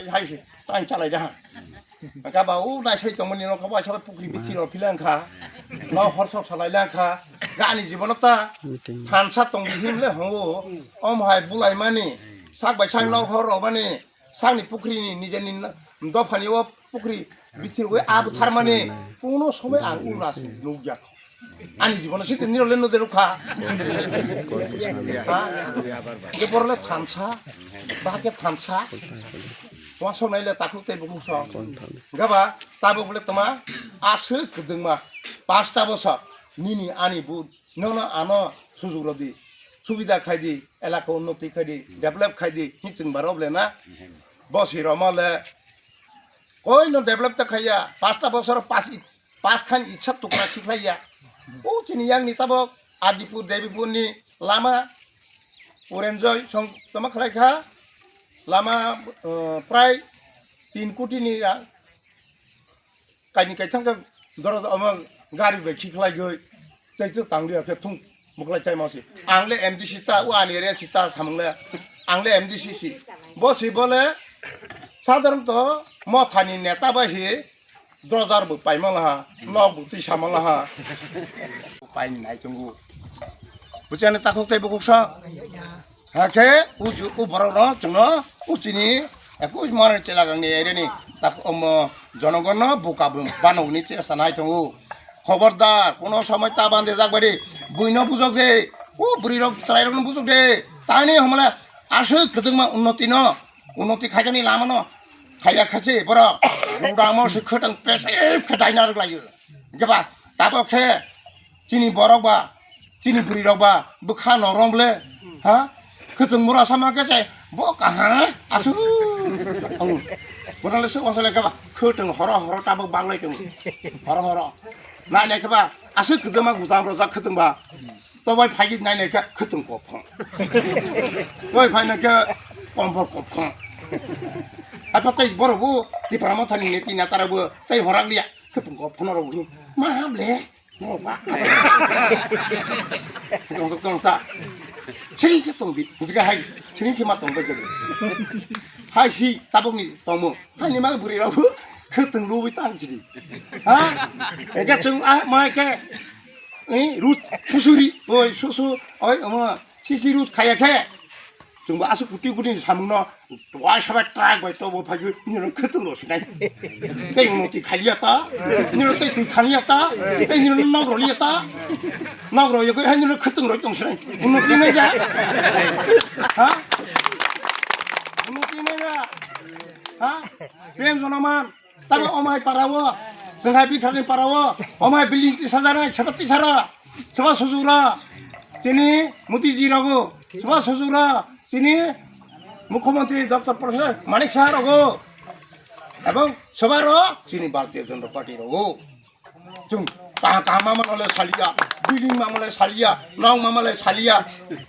하이시 땅 잘라야 가봐 오 나시 정문이 너 가봐 저 পুকুরি 비티로 필랑카 너 허섭 살라이랑카 가니 집어넣다 탄사 똥비 힘래 홍고 엄하이 불라이마니 삭바이 상랑 허러마니 상니 পুকুরি니 니제니 너파니와 পুকুরি 비티로 왜 아부 타르마니 কোনো সময় আং উলাসি নৌগিয়া 아니 집어넣어 시তে নিরলে নদেরো খা কে পড়লে থানসা বাকে থানসা তোমার সনাইলে তাকুতে বুকুস গাবা তাবো বলে তোমা আসে কদংমা 5টা বছর নিনি আনি বুদ ননো আনো সুযোগ রদি সুবিধা খাইদি এলাকা উন্নতি খাইদি ডেভেলপ খাইদি হিচিং বারবলে না বসি রমালে কইনো ডেভেলপ তা খাইয়া 5টা বছর পাঁচ খান ইচ্ছা টুকরা খিখাইয়া ও চিনি yang ni tabok Adipur Devipur ni lama Urenjoy song tama khlaikha lama prai 3 কোটি ni kaini kai chang ka doro amang gari be khikhlai goi taitu tangli ke thung muklai chai masi angle MDC ta u ani re si ta samangle angle MDC si bo si bole সাধারণত মথানি নেতা বাহি দ্রজারবো পাইমালাহা নবো তিসামালাহা পাইনি নাই চঙ্গু বুঝানে তাকো তাই বকসা হাকে উ বড় ন চঙ্গ উচিনি একুশ মারে চেলা গাংনি এরেনি তাক অম জনগণ বোকাবুম বানৌনি চেষ্টা নাই চঙ্গু খবরদার কোনো সময় তা বান্ধে যাকবাড়ি বইন বুঝক দে ও বুড়ি রক চাই রক বুঝক দে তাইনি হমলা আসে কদংমা উন্নতি খাইজানি লাमा ন খাইয়া খাসি বড় গঙ্গামো শিক্ষটাং পেছে খেদাইনা রগলাयो গবা তাবখে চিনি বরকবা চিনি বুড়ি রকবা বুখা নরমলে হা খতং মুরা সামা কেছে বকা হা আসু বনালে সো আসলে গবা খতং হর তাবো বাংলাইতং হর নাইনাय গবা আসু কদমা গুদাম রজা খতংবা তবাই ফাইগি নাইनाय কে খতং কফং ওই ফাইনাকে কম্বল কফং apa tay borobu di pramothani neti natarabu tay horang dia keteng ko phonoro bu maham le no ba tong ta seri ketong bi juga hai seri ki ma tong ba jadi hai si tabok ni tongmo hai ni ma buri rabu keteng lu bi tang jidi ha ega chung a ma ke rut susuri oi susu oi ama sisi rut khaya khe 정말 아주 구티구티 사먹노 와샤바 트라이 거이 또 파주 니는 그등로 시나이 땡노티 칼리었다 니는 땡 칼리었다 땡니는 나그로리었다 나그로 여기 해니는 그등로 똥시나이 운노티네자 하 운노티네자 하 뱀소나만 따가 어마이 빠라워 정하비 가진 빠라워 어마이 빌딩 띠사잖아 저거 띠사라 저거 소주라 제니 무디지라고 저거 소주라 তিনি মুখ্যমন্ত্রী doctor professor Manik Saha রগো এবং সবারও তিনি ভারতীয় জনতা party রগো जों কাহা মামালে সালিয়া building মামালে সালিয়া নাও মামালে সালিয়া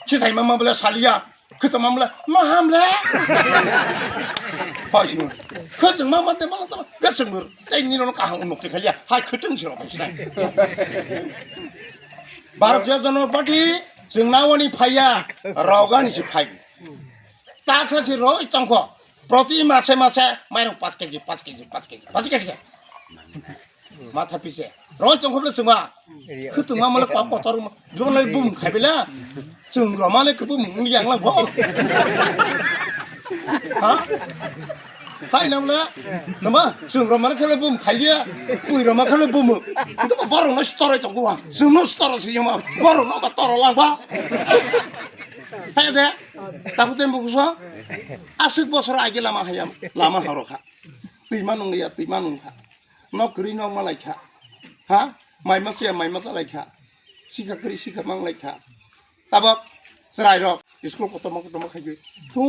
খিথাই মামালে সালিয়া খত মামালে মাহামলে পাইছিনো খতং মামাতে মালাতা গাছংর তাইনিনো কাহা উন্নতি খালিয়া হাই খতং সিरो পাইছিনা ভারতীয় জনতা পার্টি जों नावनि फाइया रावगानिसो फाइ तासासि रय तंख प्रति मासे माइरं 5 केजि माथा पिसे रय तंखले जोंमा खतुमा माले कतर जोंलाय बुम खाइबेला जों रमाले खबु मुंगियांलां भ हा हाय नामला नामा जों रमाले खले बुम खाइलिया बुइ रमा खले बुम तो बरं न स्टरै तंगवा जोंनो स्टरसि यमा बरं न तरलांबा हायदे ताकुते बुगुसा आसिक बसर आगे लामा हरखा दैमा नंखा नकरि न मालायखा हा माइमासा लायखा सिखाकरि सिखा मांलायखा ताबक सराय रक स्कुल कतमा खायो थु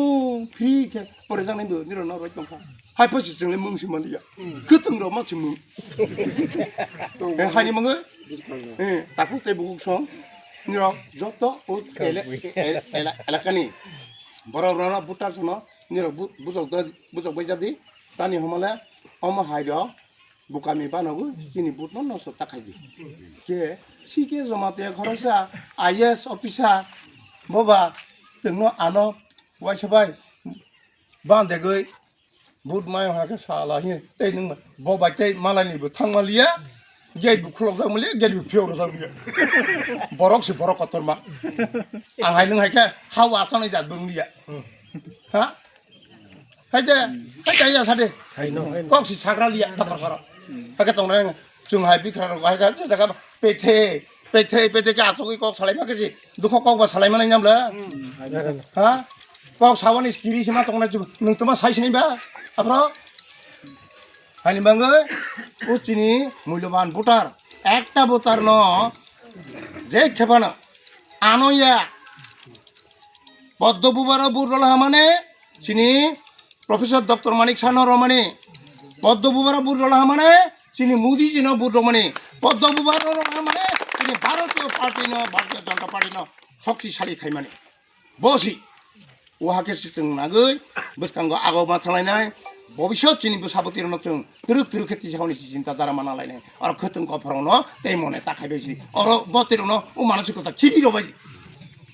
फ्रि के फरायजानायबो निरन रय दंखा हाय फसि जोंले मुंसि मालिया गोथों र मासि मुं हायनि मङो ताकुते बुगुसं निर जत ओ एलाकानि बररना बुटासनो निर बुजक बैजादि तानि हमले अम हायरो बुकामी बानाबो किनि बुटनो नस ताखायदि के सिके जमाते खरसा आईएएस अफिसार बाबा जोंनो आनो वाइसबाय बांदे गई बुट माय हाके साला हिं तै नों ब बाय तै मालानिबो थांमालिया गेट बुखलक जामले गेट बुफियाव जामले बरक से बरक कतरमा आं हाय नों हायके हाव आसानै जादोंलिया हा हायदे हायदे या सादे कक सि साग्रा लिया थाफार फारा हाके तंना जों हाय बिख्रा हायका जागा पेथे के आसोगै कक सालाय माखासे दुख कक बा सालाय मानाय नामला हा कक सावानि स्किरि सिमा तंना नों तमा साइसनि बा आफ्रा हायनि बांगै उचिनि मूल्यवान भोटार একটা ভোটার ন যে খেপানা আনয়া পদ্মবুবার বুরলা মানে চিনি প্রফেসর ডক্টর মানিক সানো রমানি পদ্মবুবার বুরলা মানে চিনি মোদি জিনো বুরমানি পদ্মবুবার মানে চিনি ভারতীয় পার্টি ন ভারতীয় জনতা পার্টি ন শক্তিশালী খাইমানি বসি ওহাকে সিং নাগৈ বসকাঙ্গ আগো মাথালাইনাय ভবিষ্যৎ চিনি বসাবতির নতুন তুরুক তুরুক খেতে সাউনি চিন্তা দ্বারা মানালাইনাय আর খতং কফরন তেই মনে তাকাইবাইছি আর বতিরন ও মানসিকতা খিবি রবাই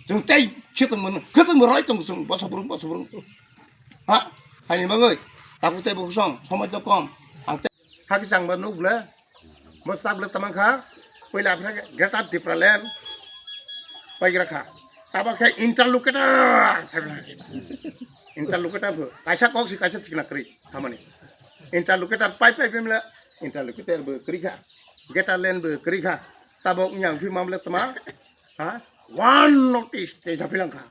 जों तेई खतं मोन खतं मोराय तं जों बसबुरुं हा हायनि बागै ताकु तेबो सं समय त कम आं हाकि सांबा नुब्ला मस्ताबला तमाखा पहिला आफ्रा ग्रेटर डिप्रालेन पाइग्राखा ताबाखा इंटरलुकेटर कायसा कक्सि कायसा थिकना करि खामानि इंटरलुकेटर पाइ बेमला इंटरलुकेटर बो करिखा गेटारलेन बो करिखा ताबक न्यां फि मामला तमा हा one notice te sapilangka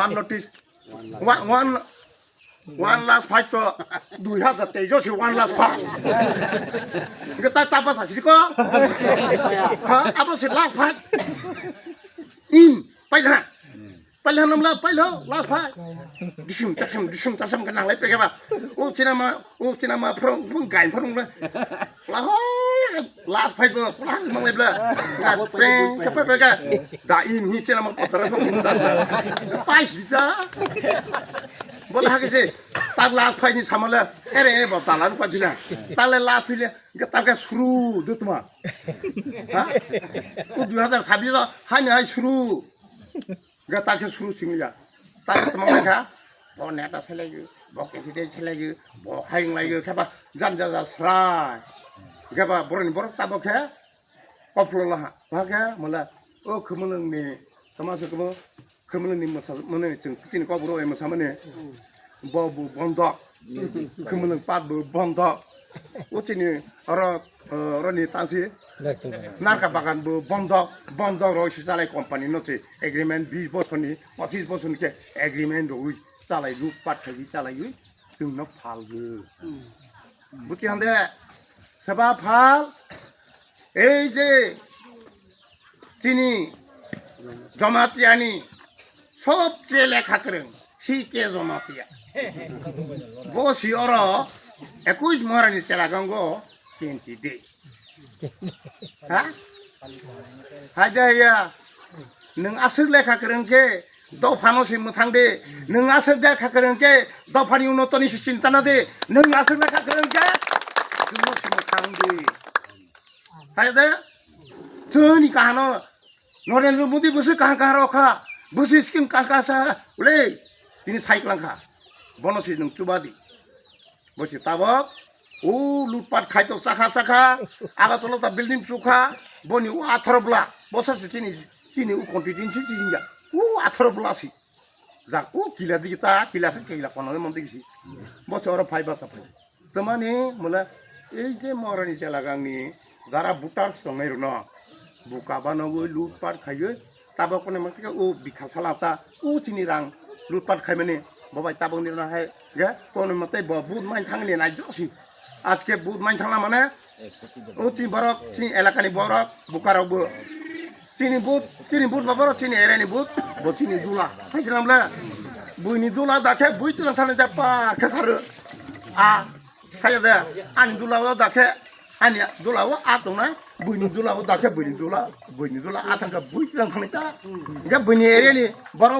one notice one last fight to 2023 one last fight kita tapa sasi ko ha apa sih last fight in Pailah namla pailah last fight disum tasam kenang lai pega ba cina ma prong gain prong la last fight ba pulang mang lai bla preng kapa pega da in hi cina ma potara so in da pais bisa bola ha kese tak last fight ni samala ere ba talan pa bila tale last fight ga ta ga shuru dutma ha 2026 hai shuru ga ta ke shuru singya ta tama ka bo neta selagi bo ke dite selagi bo haing lagi ka ba jan ja srai ga ba borin bor ta bo ke koplo ha ba ga mala o khumulung ni tama se ko khumulung ni masal mane chung tin ko bro e masal mane bo bu bondo khumulung pat bu bondo o chini ro ni tansi নারকা বাগান বন্ধ রয়েছে চালাই company নচ্ছে agreement 20 বছরনি 25 বছরনিকে agreement রই চালাই লুটপাট খাই চালাই जोंनो फालगो বুঝি হান্দে সেবা ফাল এই যে চিনি জমাতিয়ানি সবচেয়ে লেখা করেন সিকে জমাতিয়া বসি অর 21 মহারানী চেলাগঙ্গ কেন্টি দে ha haja ya neng asuk lekha kerengke dofano si muthangde neng asuk lekha kerengke dofani unotoni si cintana de neng asuk lekha kerengke sumo si muthangde haja joni kahano Narendra Modi busi kah rokha busi skim kah sa ule ini saiklang kha bonosi neng cubadi busi tabok লুটপাট খাইতো শাখা আগাতলা তা building সুখা বনি ও 18 ব্লা বসাছে চিনি ও কন্টিটিনসি চিনিয়া ও 18 ব্লাসি যা ও কিলা দিতা কিলাসে কিলা কোননে মন দিছি বসে ওর ফাইবা সাফাই তমানে মোলা এই যে মহারানী চেলাগাংনি যারা ভোটার সঙ্গে রন বুকা বানাবো লুটপাট খাইয়ে তাবা কোনে মাকে ও বিখা সালাতা ও চিনি রাং লুটপাট খাই মানে বাবাই তাবং নিনা হয় গে কোন মতে বুদ মাই থাংনি নাই জসি আজকে বুধ মাইন থাকলাম মানে ও চিনি বরক চিনি এলাকানি বরক বুকারাও বো চিনি বুধ বাবার চিনি এরানি বুধ বো চিনি দুলা হাইছিলামলা বুইনি দুলা দাখে বুই তুলা থানে যা পার খাখারো আ খাইয়া দে আনি দুলাও দাখে আনি দুলাও আ দংনা বুইনি দুলাও দাখে বুইনি দুলা আ থাকা বুই তুলা থানে তা গে বুইনি এরানি বরক